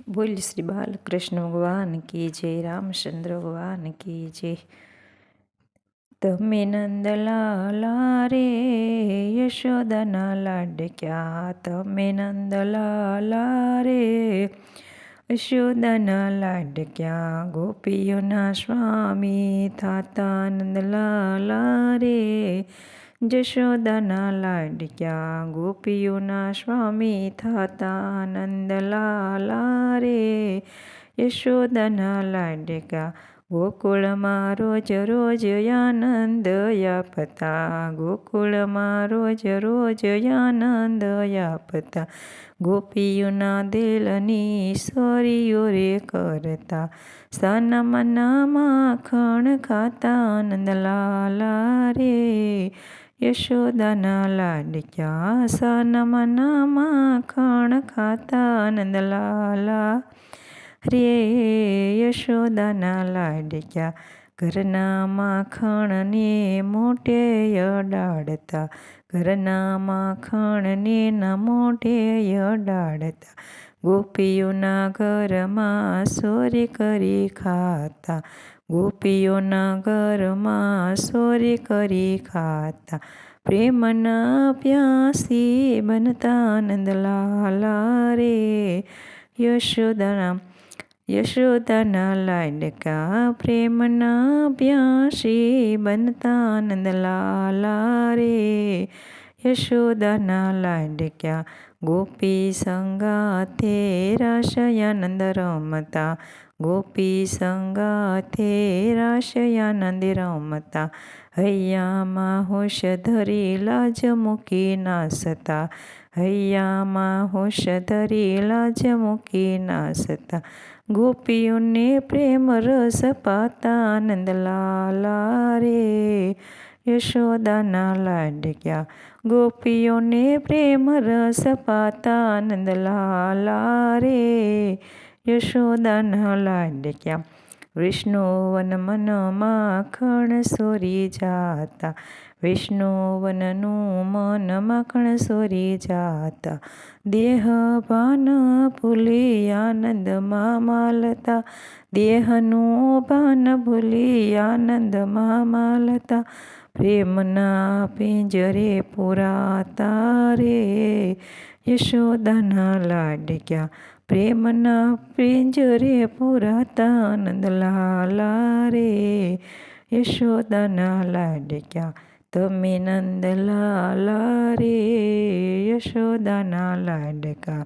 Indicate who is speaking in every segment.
Speaker 1: बोल श्री बालकृष्ण भगवान की जय, रामचंद्र भगवान की जय। તમે નંદલાલા રે યશોદાના લાડક્યા, તમે નંદલાલા રે યશોદાના લાડક્યા, ગોપીઓના સ્વામી થાતા નંદલાલા રે જશોદાના લાડક્યા, ગોપીઓના સ્વામી થાતા નંદલાલા રે યશોદાના લાડક્યા, ગોકુળમાં રોજ રોજ આનંદ આપતા, ગોકુળમાં રોજ રોજ આનંદ આપતા, ગોપીઓના દિલની સોરીઓ રે કરતા, સાનામાના માખણ ખાતા નંદલાલા રે યશોદાના લાડક્યા, સાનામાના માખણ ખાતા નંદલાલા રે યશોદાના લાડક્યા, ઘરના માખણને મોઢે અડાડતા, ઘરના માખણને ના મોઢે અડાડતા, ગોપીઓના ઘરમાં સોરી કરી ખાતા, ગોપીઓના ઘરમાં સોરી કરી ખાતા, પ્રેમના પ્યાસી બનતા નંદલાલા રે યશોદાના લાડકા, પ્રેમના પ્યાસી બનતા નંદલાલા રે યશોદાના લાડક્યા, ગોપી સંગાથે રાશયાનંદ રમતા, ગોપી સંગાથે રાશયાનંદ રમતા, હૈયામાં હોશ ધરી લાજ મૂકી નાસતા, હૈયામાં હોશ ધરી લાજ મૂકી નાસતા, ગોપીઓને પ્રેમ રસ પાતા નંદલાલા રે યશોદાના લાડક્યા, ગોપીઓને પ્રેમ રસ પાતા નંદલાલા રે યશોદાના લાડક્યા, વિષ્ણુવન મન માખણ સોરી જાતા, વિષ્ણુવનનું મન માખણ સોરી જાતા, દેહ ભાન ભૂલી આનંદમાં માલતા, દેહનું ભાન ભૂલી આનંદમાં માલતા, પ્રેમના પિંજરે પુરાતા રે યશોદાના લાડક્યા, પ્રેમના પિંજરે પુરાતા નંદલાલા રે યશોદાના લાડક્યા, તમે નંદલાલા રે યશોદાના લાડકા,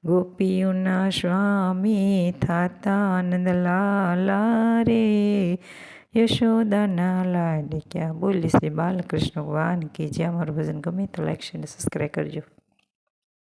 Speaker 1: ગોપીઓના સ્વામી થાતા નંદલાલા રે યશોદાના લાડક્યા। બોલ શ્રી બાલકૃષ્ણ ભગવાન કી જય। અમારું ભજન ગમે તો લાઈક શેર અને સબસ્ક્રાઈબ કરજો।